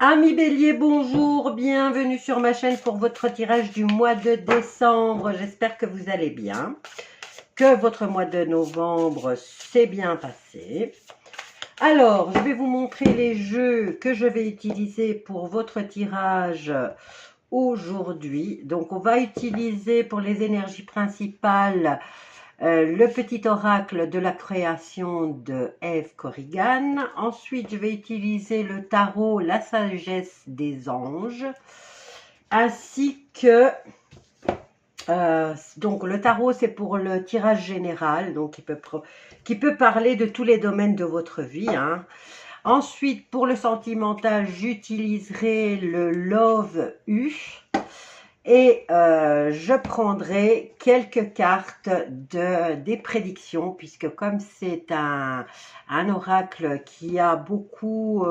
Amis Bélier, bonjour, bienvenue sur ma chaîne pour votre tirage du mois de décembre. J'espère que vous allez bien, que votre mois de novembre s'est bien passé. Alors, je vais vous montrer les jeux que je vais utiliser pour votre tirage aujourd'hui. Donc, on va utiliser pour les énergies principales le petit oracle de la création de Eve Corrigan. Ensuite, je vais utiliser le tarot, la sagesse des anges, ainsi que donc le tarot, c'est pour le tirage général, donc qui peut parler de tous les domaines de votre vie, hein. Ensuite, pour le sentimental, j'utiliserai le Love U. Et je prendrai quelques cartes des prédictions, puisque comme c'est un oracle qui a beaucoup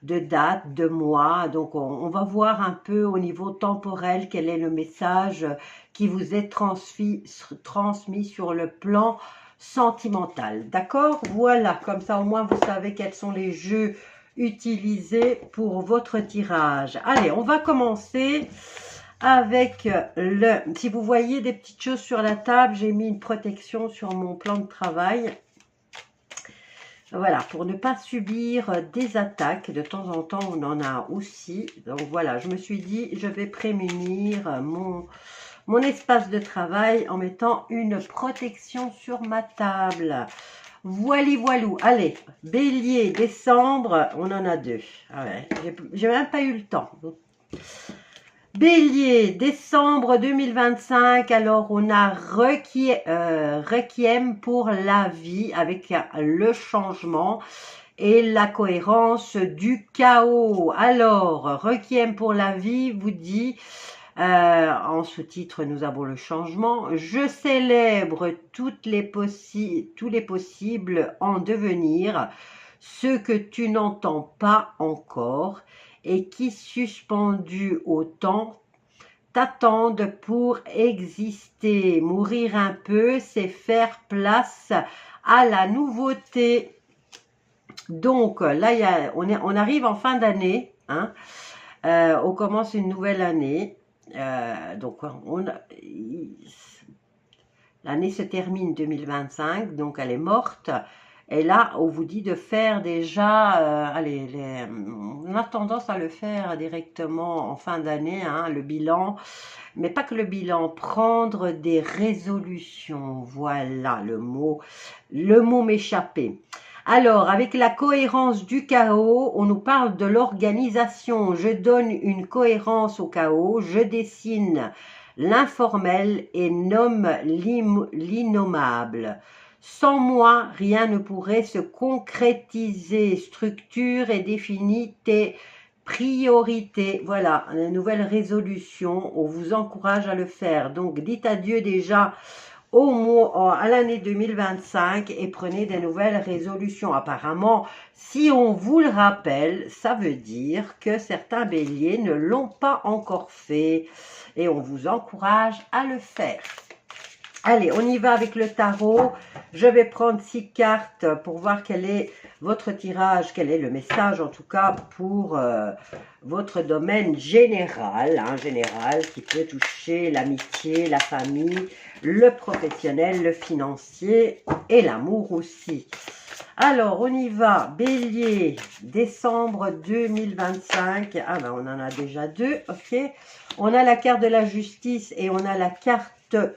de dates, de mois, donc on va voir un peu au niveau temporel quel est le message qui vous est transmis sur le plan sentimental. D'accord? Voilà, comme ça au moins vous savez quels sont les jeux utilisés pour votre tirage. Allez, on va commencer avec si vous voyez des petites choses sur la table, j'ai mis une protection sur mon plan de travail. Voilà, pour ne pas subir des attaques. De temps en temps, on en a aussi. Donc voilà, je me suis dit, je vais prémunir mon espace de travail en mettant une protection sur ma table. Voilou. Allez, Bélier, décembre, on en a deux. Ah ouais, j'ai même pas eu le temps. Bélier, décembre 2025, alors on a Requiem pour la vie avec le changement et la cohérence du chaos. Alors, Requiem pour la vie vous dit, en sous-titre nous avons le changement, je célèbre tous les possibles en devenir, ceux que tu n'entends pas encore, et qui, suspendus au temps, t'attendent pour exister. Mourir un peu, c'est faire place à la nouveauté. Donc là, on arrive en fin d'année, hein. On commence une nouvelle année. Donc l'année se termine 2025, donc elle est morte. Et là, on vous dit de faire déjà, on a tendance à le faire directement en fin d'année, hein, le bilan, mais pas que le bilan, prendre des résolutions, voilà le mot m'échappait. Alors, avec la cohérence du chaos, on nous parle de l'organisation. Je donne une cohérence au chaos, je dessine l'informel et nomme l'innommable. Sans moi, rien ne pourrait se concrétiser. Structure et définis tes priorités. Voilà, une nouvelle résolution. On vous encourage à le faire. Donc, dites adieu déjà à l'année 2025 et prenez des nouvelles résolutions. Apparemment, si on vous le rappelle, ça veut dire que certains béliers ne l'ont pas encore fait et on vous encourage à le faire. Allez, on y va avec le tarot. Je vais prendre 6 cartes pour voir quel est votre tirage, quel est le message en tout cas pour votre domaine général, hein, général qui peut toucher l'amitié, la famille, le professionnel, le financier et l'amour aussi. Alors, on y va. Bélier, décembre 2025. Ah ben, on en a déjà deux, ok. On a la carte de la justice et on a la carte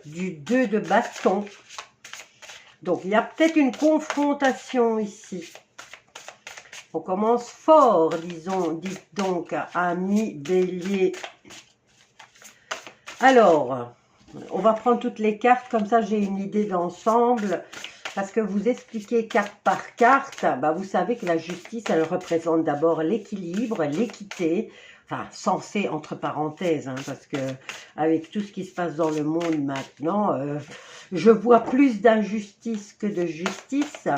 du 2 de bâton. Donc, il y a peut-être une confrontation ici. On commence fort, disons, dites donc, amis Bélier. Alors, on va prendre toutes les cartes, comme ça j'ai une idée d'ensemble. Parce que vous expliquez carte par carte, bah vous savez que la justice, elle représente d'abord l'équilibre, l'équité, enfin censé entre parenthèses, hein, parce que avec tout ce qui se passe dans le monde maintenant, je vois plus d'injustice que de justice.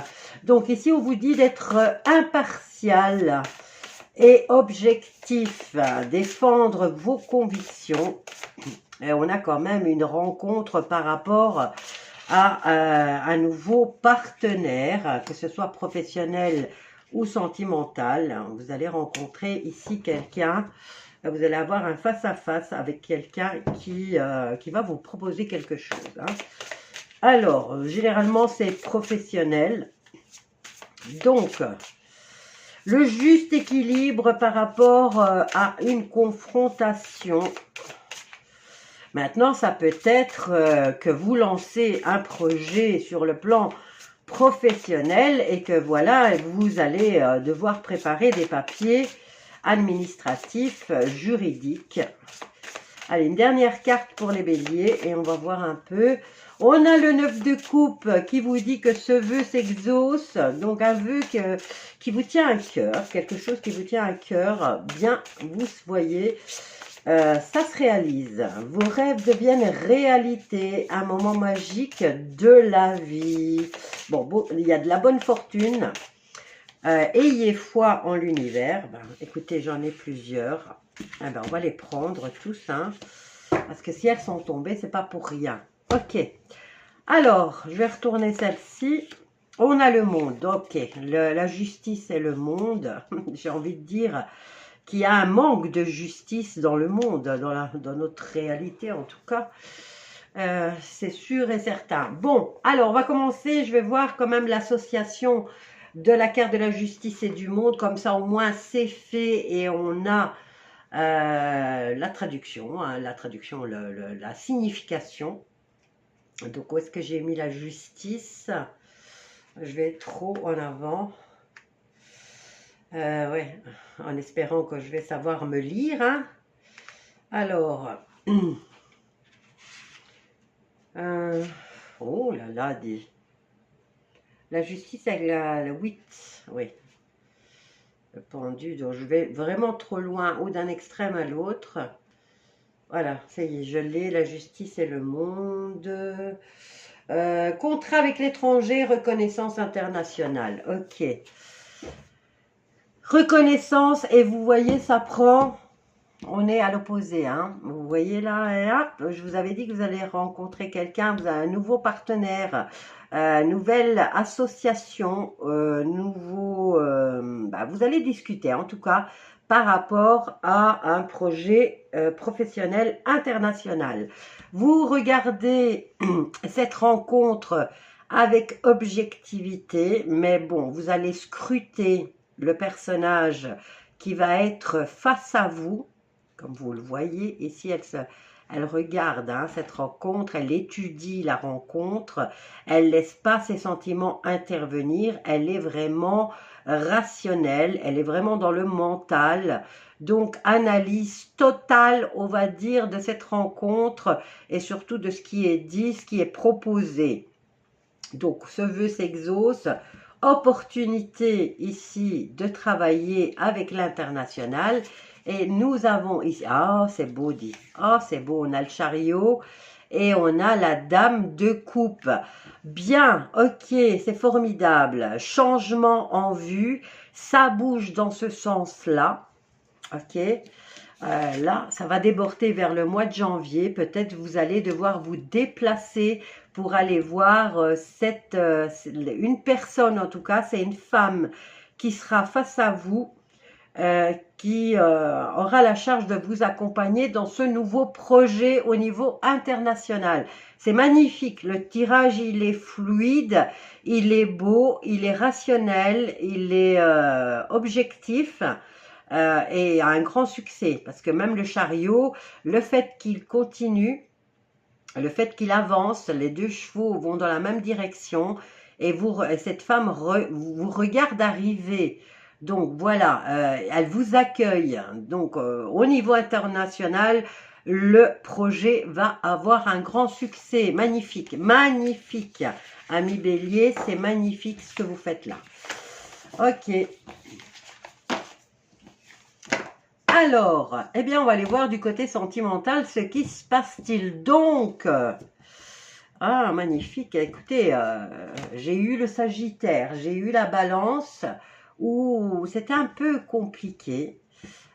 Donc ici, on vous dit d'être impartial et objectif, défendre vos convictions. Et on a quand même une rencontre par rapport à un nouveau partenaire, que ce soit professionnel ou sentimental. Vous allez rencontrer ici quelqu'un, vous allez avoir un face-à-face avec quelqu'un qui va vous proposer quelque chose. Hein. Alors, généralement, c'est professionnel. Donc, le juste équilibre par rapport à une confrontation. Maintenant, ça peut être que vous lancez un projet sur le plan professionnel et que voilà, vous allez devoir préparer des papiers administratifs, juridiques. Allez, une dernière carte pour les béliers et on va voir un peu. On a le 9 de coupe qui vous dit que ce vœu s'exauce, donc un vœu qui vous tient à cœur, quelque chose qui vous tient à cœur, bien, vous voyez, ça se réalise. Vos rêves deviennent réalité, un moment magique de la vie. Bon, il y a de la bonne fortune. Ayez foi en l'univers. Ben, écoutez, j'en ai plusieurs. Eh ben, on va les prendre tous, hein, parce que si elles sont tombées, c'est pas pour rien. Ok. Alors, je vais retourner celle-ci. On a le monde. Ok. La justice et le monde. J'ai envie de dire qu'il y a un manque de justice dans le monde, dans notre réalité en tout cas. C'est sûr et certain. Bon, alors on va commencer. Je vais voir quand même l'association de la carte de la justice et du monde. Comme ça, au moins, c'est fait et on a la traduction, hein, la signification. Donc, où est-ce que j'ai mis la justice? Je vais trop en avant. Ouais, en espérant que je vais savoir me lire. Hein. Alors, oh là là, la justice avec le 8, oui. Le pendu, donc je vais vraiment trop loin, ou d'un extrême à l'autre. Voilà, ça y est, je l'ai, la justice et le monde. Contrat avec l'étranger, reconnaissance internationale. Ok. Reconnaissance, et vous voyez, ça prend... On est à l'opposé, hein. Vous voyez là, et hop, je vous avais dit que vous allez rencontrer quelqu'un, vous avez un nouveau partenaire, nouvelle association, vous allez discuter en tout cas par rapport à un projet professionnel international. Vous regardez cette rencontre avec objectivité, mais bon, vous allez scruter le personnage qui va être face à vous. Comme vous le voyez, ici, elle regarde hein, cette rencontre, elle étudie la rencontre, elle ne laisse pas ses sentiments intervenir, elle est vraiment rationnelle, elle est vraiment dans le mental. Donc, analyse totale, on va dire, de cette rencontre et surtout de ce qui est dit, ce qui est proposé. Donc, ce vœu s'exauce. Opportunité ici de travailler avec l'international. Et nous avons ici, ah c'est beau dit, ah c'est beau, on a le chariot et on a la dame de coupe. Bien, ok, c'est formidable, changement en vue, ça bouge dans ce sens-là, ok. Là, ça va déborder vers le mois de janvier, peut-être vous allez devoir vous déplacer pour aller voir une personne, en tout cas, c'est une femme qui sera face à vous, qui aura la charge de vous accompagner dans ce nouveau projet au niveau international. C'est magnifique, le tirage il est fluide, il est beau, il est rationnel, il est objectif et a un grand succès parce que même le chariot, le fait qu'il continue, le fait qu'il avance, les deux chevaux vont dans la même direction et cette femme vous regarde arriver. Donc voilà, elle vous accueille. Donc au niveau international, le projet va avoir un grand succès. Magnifique, magnifique. Amis Bélier, c'est magnifique ce que vous faites là. Ok. Alors, eh bien, on va aller voir du côté sentimental ce qui se passe-t-il donc. Ah, magnifique. Écoutez, j'ai eu le Sagittaire, j'ai eu la Balance où c'était un peu compliqué.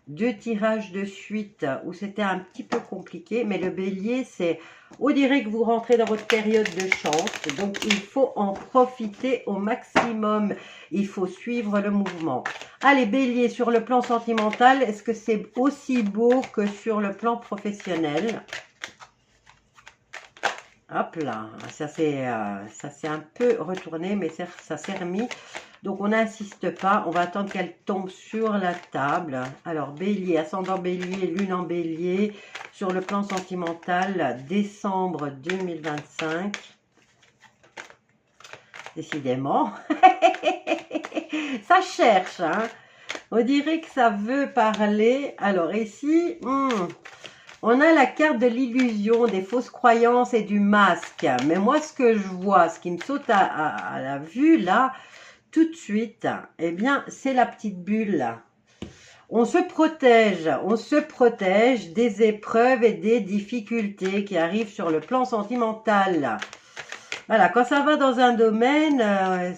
2 tirages de suite où c'était un petit peu compliqué, mais le bélier, c'est, on dirait que vous rentrez dans votre période de chance, donc il faut en profiter au maximum, il faut suivre le mouvement. Allez, bélier, sur le plan sentimental, est-ce que c'est aussi beau que sur le plan professionnel? Hop là, ça s'est un peu retourné, mais ça s'est remis. Donc, on n'insiste pas, on va attendre qu'elle tombe sur la table. Alors, bélier, ascendant bélier, lune en bélier, sur le plan sentimental, décembre 2025. Décidément, ça cherche, hein. On dirait que ça veut parler. Alors, ici, on a la carte de l'illusion, des fausses croyances et du masque. Mais moi, ce que je vois, ce qui me saute à la vue, là, tout de suite, eh bien, c'est la petite bulle. On se protège des épreuves et des difficultés qui arrivent sur le plan sentimental. Voilà, quand ça va dans un domaine,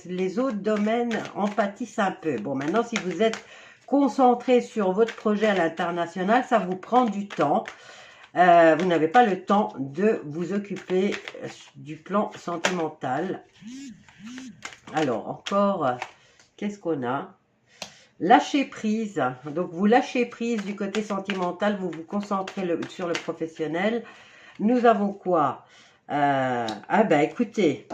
les autres domaines en pâtissent un peu. Bon, maintenant, si vous êtes concentré sur votre projet à l'international, ça vous prend du temps. Vous n'avez pas le temps de vous occuper du plan sentimental. Alors, encore, qu'est-ce qu'on a? Lâcher prise. Donc, vous lâchez prise du côté sentimental, vous vous concentrez sur le professionnel. Nous avons quoi? Ah ben, écoutez,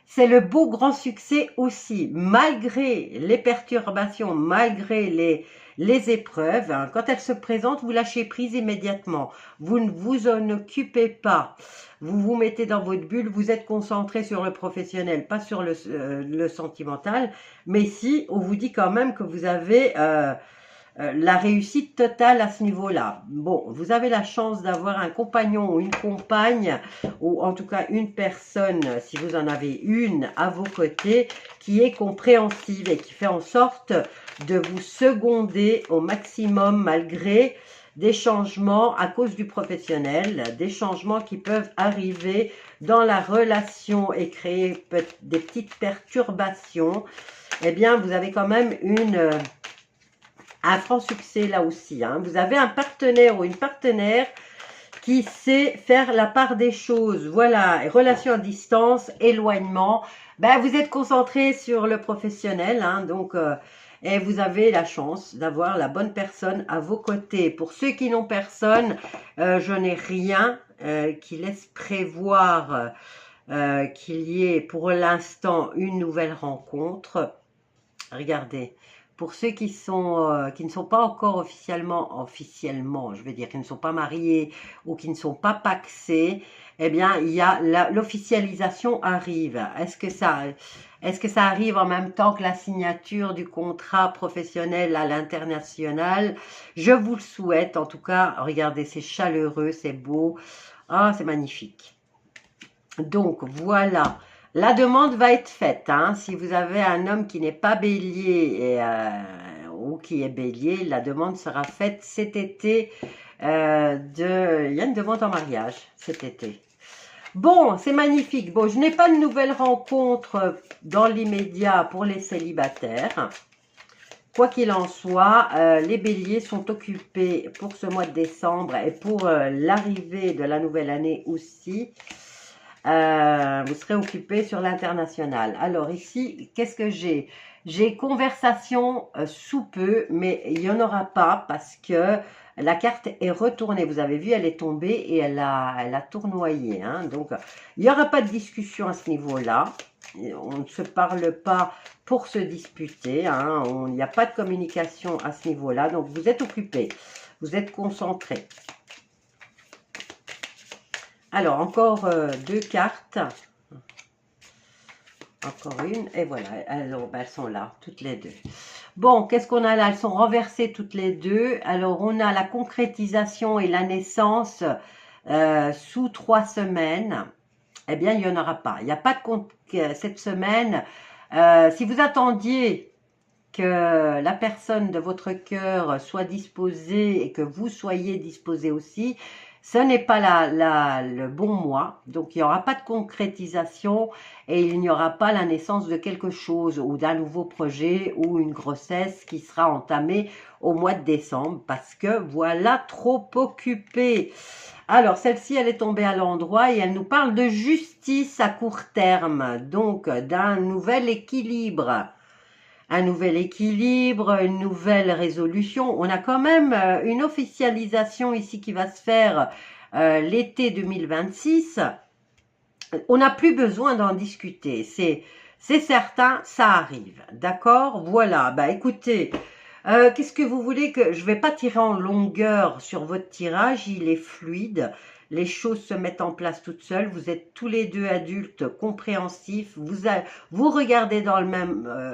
c'est le beau grand succès aussi, malgré les perturbations, malgré les épreuves. Hein, quand elles se présentent, vous lâchez prise immédiatement. Vous ne vous en occupez pas. Vous vous mettez dans votre bulle, vous êtes concentré sur le professionnel, pas sur le sentimental. Mais si, on vous dit quand même que vous avez la réussite totale à ce niveau-là. Bon, vous avez la chance d'avoir un compagnon ou une compagne, ou en tout cas une personne, si vous en avez une à vos côtés, qui est compréhensive et qui fait en sorte de vous seconder au maximum malgré des changements à cause du professionnel, des changements qui peuvent arriver dans la relation et créer des petites perturbations. Eh bien, vous avez quand même un franc succès là aussi. Hein. Vous avez un partenaire ou une partenaire qui sait faire la part des choses. Voilà, relation à distance, éloignement. Ben, vous êtes concentré sur le professionnel, hein, donc, et vous avez la chance d'avoir la bonne personne à vos côtés. Pour ceux qui n'ont personne, je n'ai rien qui laisse prévoir qu'il y ait pour l'instant une nouvelle rencontre. Regardez. Pour ceux qui ne sont pas encore officiellement, je veux dire, qui ne sont pas mariés ou qui ne sont pas pacsés, eh bien, il y a l'officialisation arrive. Est-ce que ça arrive en même temps que la signature du contrat professionnel à l'international? Je vous le souhaite. En tout cas, regardez, c'est chaleureux, c'est beau. Ah, c'est magnifique. Donc, voilà. La demande va être faite. Hein. Si vous avez un homme qui n'est pas bélier ou qui est bélier, la demande sera faite cet été. Il y a une demande en mariage cet été. Bon, c'est magnifique. Bon, je n'ai pas de nouvelles rencontres dans l'immédiat pour les célibataires. Quoi qu'il en soit, les béliers sont occupés pour ce mois de décembre et pour l'arrivée de la nouvelle année aussi. Vous serez occupé sur l'international. Alors ici, qu'est-ce que j'ai? J'ai conversation sous peu, mais il n'y en aura pas parce que la carte est retournée. Vous avez vu, elle est tombée et elle a tournoyé. Hein. Donc, il n'y aura pas de discussion à ce niveau-là. On ne se parle pas pour se disputer. Hein. Il n'y a pas de communication à ce niveau-là. Donc, vous êtes occupé. Vous êtes concentré. Alors, encore 2 cartes. Encore une. Et voilà, elles sont là, toutes les deux. Bon, qu'est-ce qu'on a là? Elles sont renversées toutes les deux. Alors, on a la concrétisation et la naissance sous 3 semaines. Eh bien, il n'y en aura pas. Il n'y a pas de cette semaine. Si vous attendiez que la personne de votre cœur soit disposée et que vous soyez disposé aussi, ce n'est pas le bon mois, donc il n'y aura pas de concrétisation et il n'y aura pas la naissance de quelque chose ou d'un nouveau projet ou une grossesse qui sera entamée au mois de décembre parce que voilà, trop occupé. Alors, celle-ci, elle est tombée à l'endroit et elle nous parle de justice à court terme, donc d'un nouvel équilibre. Un nouvel équilibre, une nouvelle résolution. On a quand même une officialisation ici qui va se faire l'été 2026. On n'a plus besoin d'en discuter. C'est certain, ça arrive. D'accord? Voilà. Bah écoutez, qu'est-ce que vous voulez que... Je ne vais pas tirer en longueur sur votre tirage, il est fluide. Les choses se mettent en place toutes seules. Vous êtes tous les deux adultes compréhensifs. Vous regardez dans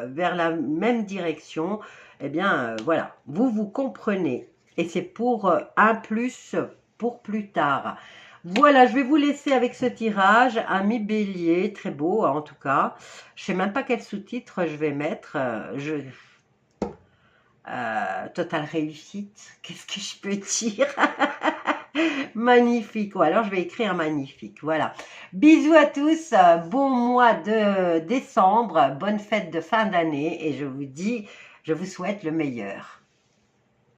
vers la même direction. Eh bien, voilà. Vous comprenez. Et c'est pour un plus pour plus tard. Voilà, je vais vous laisser avec ce tirage. Ami Bélier, très beau en tout cas. Je ne sais même pas quel sous-titre je vais mettre. Totale réussite, qu'est-ce que je peux dire? Magnifique, ou alors je vais écrire magnifique, voilà. Bisous à tous, bon mois de décembre, bonne fête de fin d'année et je vous souhaite le meilleur.